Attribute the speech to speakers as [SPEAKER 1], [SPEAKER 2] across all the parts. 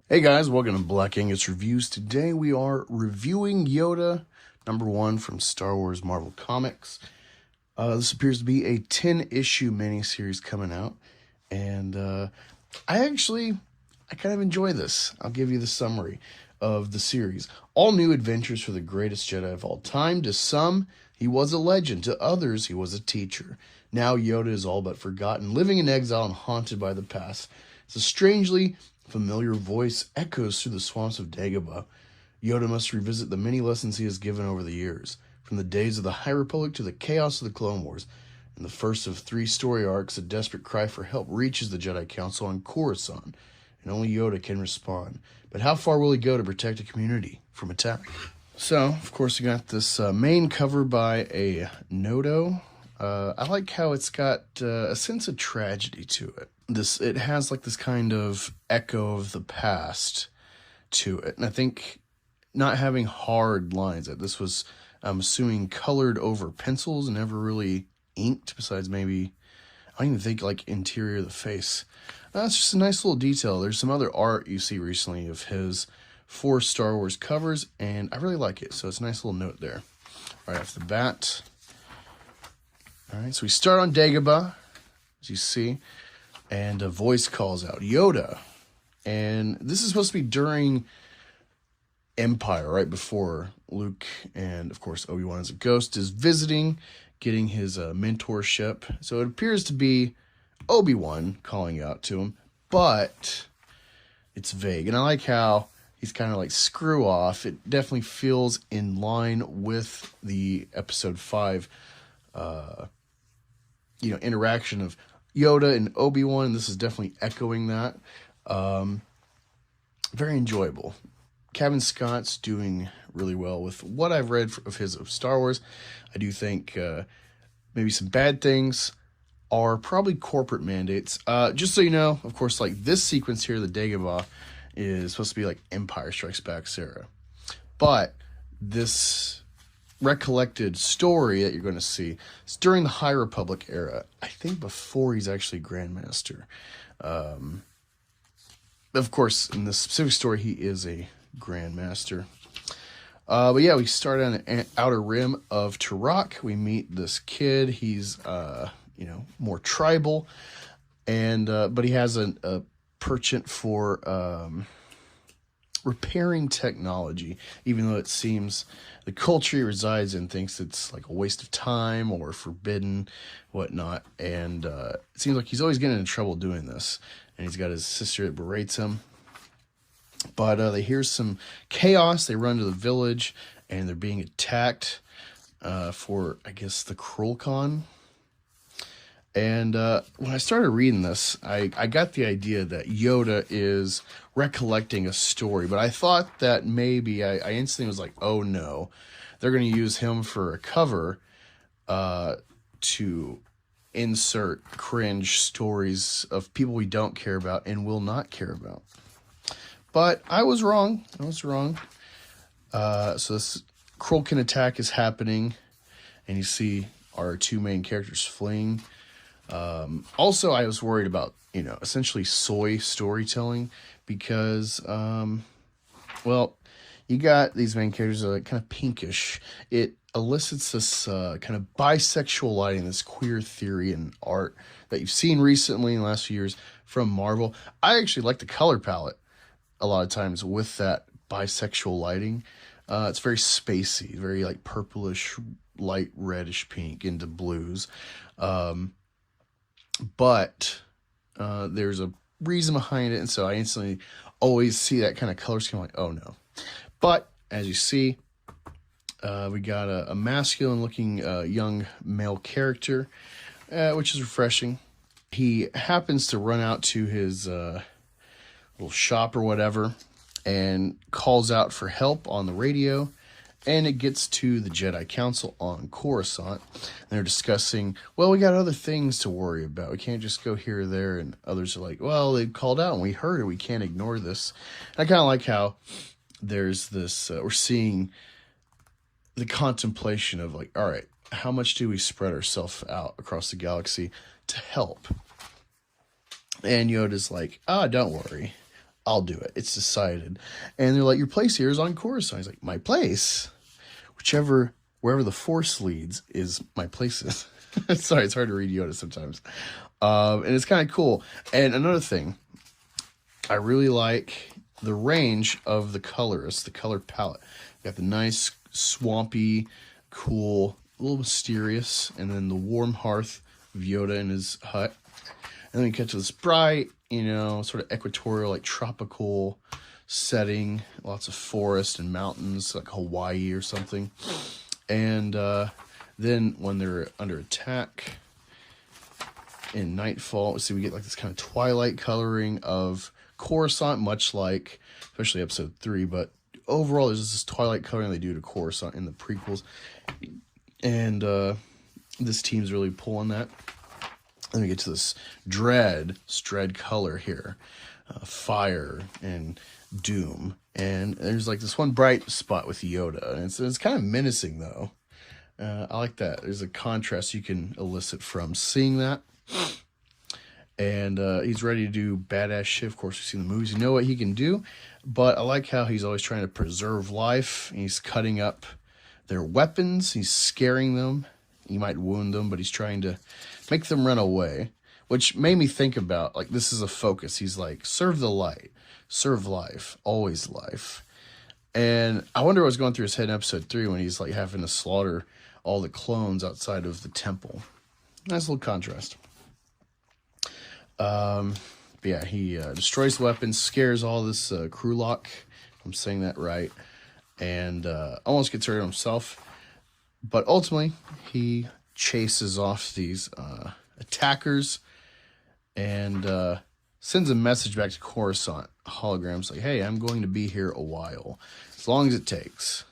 [SPEAKER 1] Hey guys, welcome to Black Angus Reviews. Today we are reviewing Yoda, #1 from Star Wars Marvel Comics. This appears to be a 10-issue miniseries coming out, and I kind of enjoy this. I'll give you the summary of the series. All new adventures for the greatest Jedi of all time. To some, he was a legend. To others, he was a teacher. Now Yoda is all but forgotten, living in exile and haunted by the past. It's a strangely familiar voice echoes through the swamps of Dagobah. Yoda must revisit the many lessons he has given over the years, from the days of the High Republic to the chaos of the Clone Wars. In the first of 3 story arcs, a desperate cry for help reaches the Jedi Council on Coruscant, and only Yoda can respond. But how far will he go to protect a community from attack? So, of course, you got this main cover by a Nodo. I like how it's got a sense of tragedy to it. It has like this kind of echo of the past to it, and I think not having hard lines. That this was, I'm assuming, colored over pencils and never really inked. Besides maybe, I don't even think like interior of the face. That's just a nice little detail. There's some other art you see recently of his for Star Wars covers, and I really like it. So it's a nice little note there, right off the bat. All right, so we start on Dagobah, as you see, and a voice calls out, Yoda. And this is supposed to be during Empire, right before Luke and, of course, Obi-Wan as a ghost is visiting, getting his mentorship. So it appears to be Obi-Wan calling out to him, but it's vague. And I like how he's kind of like, screw off. It definitely feels in line with the Episode 5 interaction of Yoda and Obi-Wan. This is definitely echoing that. Very enjoyable. Cavan Scott's doing really well with what I've read of his of Star Wars. I do think maybe some bad things are probably corporate mandates. Just so you know, of course, like this sequence here, the Dagobah, is supposed to be like Empire Strikes Back Sarah. But this recollected story that you're going to see is during the High Republic era. I think before he's actually Grandmaster. Of course, in this specific story, he is a Grandmaster. But yeah, we start on the outer rim of Turok. We meet this kid. He's more tribal, and but he has a penchant for repairing technology, even though it seems the culture he resides in thinks it's like a waste of time or forbidden, whatnot. And it seems like he's always getting into trouble doing this. And he's got his sister that berates him. But they hear some chaos. They run to the village, and they're being attacked for, I guess, the Coruscant. And when I started reading this, I got the idea that Yoda is recollecting a story. But I thought that maybe, I instantly was like, oh no, they're going to use him for a cover to insert cringe stories of people we don't care about and will not care about. But I was wrong. So this Coruscant attack is happening, and you see our 2 main characters fleeing. Also, I was worried about, essentially soy storytelling because, you got these main characters that are kind of pinkish. It elicits this kind of bisexual lighting, this queer theory and art that you've seen recently in the last few years from Marvel. I actually like the color palette a lot of times with that bisexual lighting. It's very spacey, very like purplish, light reddish pink into blues. But there's a reason behind it, and so I instantly always see that kind of color scheme like, oh no. But as you see, we got a masculine looking young male character, which is refreshing. He happens to run out to his little shop or whatever and calls out for help on the radio. And it gets to the Jedi Council on Coruscant. And they're discussing, well, we got other things to worry about. We can't just go here or there. And others are like, well, they called out and we heard it. We can't ignore this. And I kind of like how there's this, we're seeing the contemplation of like, all right, how much do we spread ourselves out across the galaxy to help? And Yoda's like, don't worry. I'll do it. It's decided. And they're like, your place here is on Coruscant. He's like, my place? Wherever the Force leads is my places. Sorry, it's hard to read Yoda sometimes. And it's kind of cool. And another thing, I really like the range of the colors, the color palette. You got the nice, swampy, cool, a little mysterious, and then the warm hearth of Yoda in his hut. And then you get to this bright, sort of equatorial, like tropical setting, lots of forest and mountains, like Hawaii or something. And then when they're under attack in nightfall, see, we get like this kind of twilight coloring of Coruscant, much like, especially episode 3, but overall there's this twilight coloring they do to Coruscant in the prequels. And this team's really pulling that. Then we get to this dread color here, fire and doom, and there's like this one bright spot with Yoda, and it's kind of menacing though. I like that. There's a contrast you can elicit from seeing that. And he's ready to do badass shit. Of course, we've seen the movies, you know what he can do, but I like how he's always trying to preserve life. He's cutting up their weapons, he's scaring them. He might wound them, but he's trying to make them run away, which made me think about, like, this is a focus. He's like, serve the light, serve life, always life. And I wonder what was going through his head in episode 3 when he's like having to slaughter all the clones outside of the temple. Nice little contrast. But yeah, he destroys the weapons, scares all this crew lock, if I'm saying that right, and almost gets rid of himself. But ultimately, he chases off these attackers and sends a message back to Coruscant. Holograms like, hey, I'm going to be here a while, as long as it takes.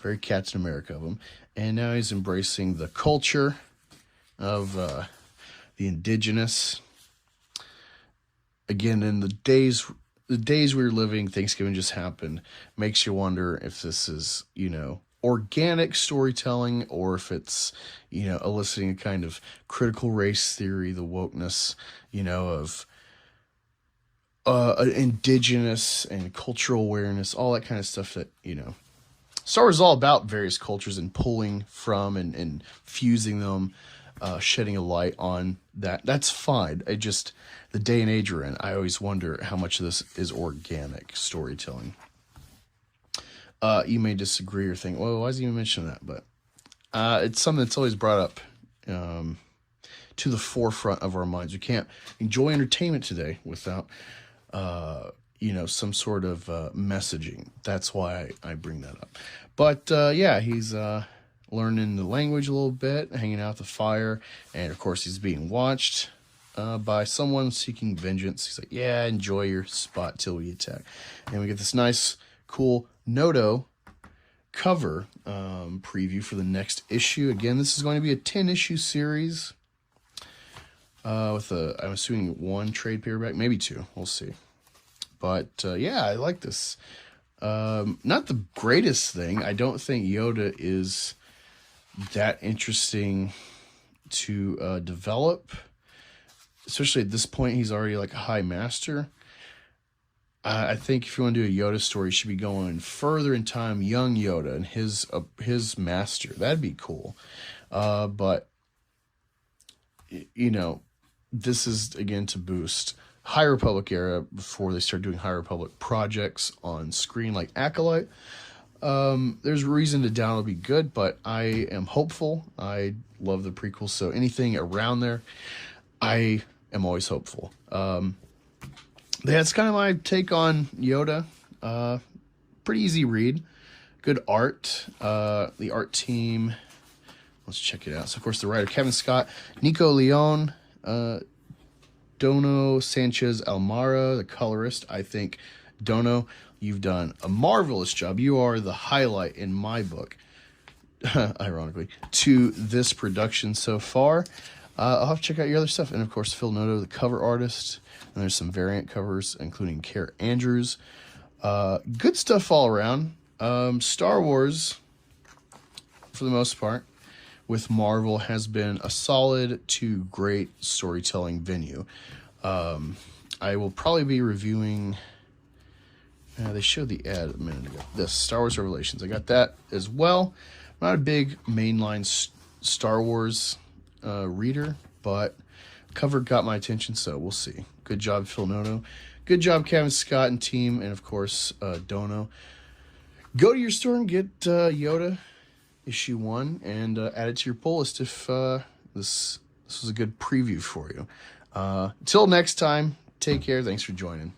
[SPEAKER 1] Very Captain America of him. And now he's embracing the culture of the indigenous. Again, in the days we were living, Thanksgiving just happened. Makes you wonder if this is, organic storytelling, or if it's, eliciting a kind of critical race theory, the wokeness, of indigenous and cultural awareness, all that kind of stuff that, Star Wars is all about various cultures and pulling from and fusing them, shedding a light on that. That's fine. The day and age we're in, I always wonder how much of this is organic storytelling. You may disagree or think, well, why is he even mentioning that? But it's something that's always brought up to the forefront of our minds. We can't enjoy entertainment today without, some sort of messaging. That's why I bring that up. But yeah, he's learning the language a little bit, hanging out at the fire, and of course he's being watched by someone seeking vengeance. He's like, yeah, enjoy your spot till we attack. And we get this nice, cool Noto cover preview for the next issue. Again, this is going to be a 10-issue series with I'm assuming 1 trade paperback, maybe 2. We'll see. But yeah, I like this. Not the greatest thing. I don't think Yoda is that interesting to develop. Especially at this point, he's already like a high master. I think if you want to do a Yoda story, you should be going further in time, young Yoda and his master. That'd be cool. But, this is, again, to boost High Republic era before they start doing High Republic projects on screen like Acolyte. There's reason to doubt it'll be good, but I am hopeful. I love the prequels, so anything around there, I am always hopeful. That's kind of my take on Yoda. Pretty easy read. Good art. The art team, let's check it out. So, of course, the writer, Kevin Scott, Nico Leone, Dono Sanchez Almara, the colorist. I think, Dono, you've done a marvelous job. You are the highlight in my book, ironically, to this production so far. I'll have to check out your other stuff. And, of course, Phil Noto, the cover artist. And there's some variant covers, including Kara Andrews. Good stuff all around. Star Wars, for the most part, with Marvel, has been a solid to great storytelling venue. I will probably be reviewing They showed the ad a minute ago. This, Star Wars Revelations. I got that as well. I'm not a big mainline Star Wars reader, but cover got my attention, so we'll see. Good job, Phil Nono. Good job, Cavan, Scott, and team, and of course, Dono. Go to your store and get Yoda issue 1 and add it to your pull list if this was a good preview for you. Till next time, take care. Thanks for joining.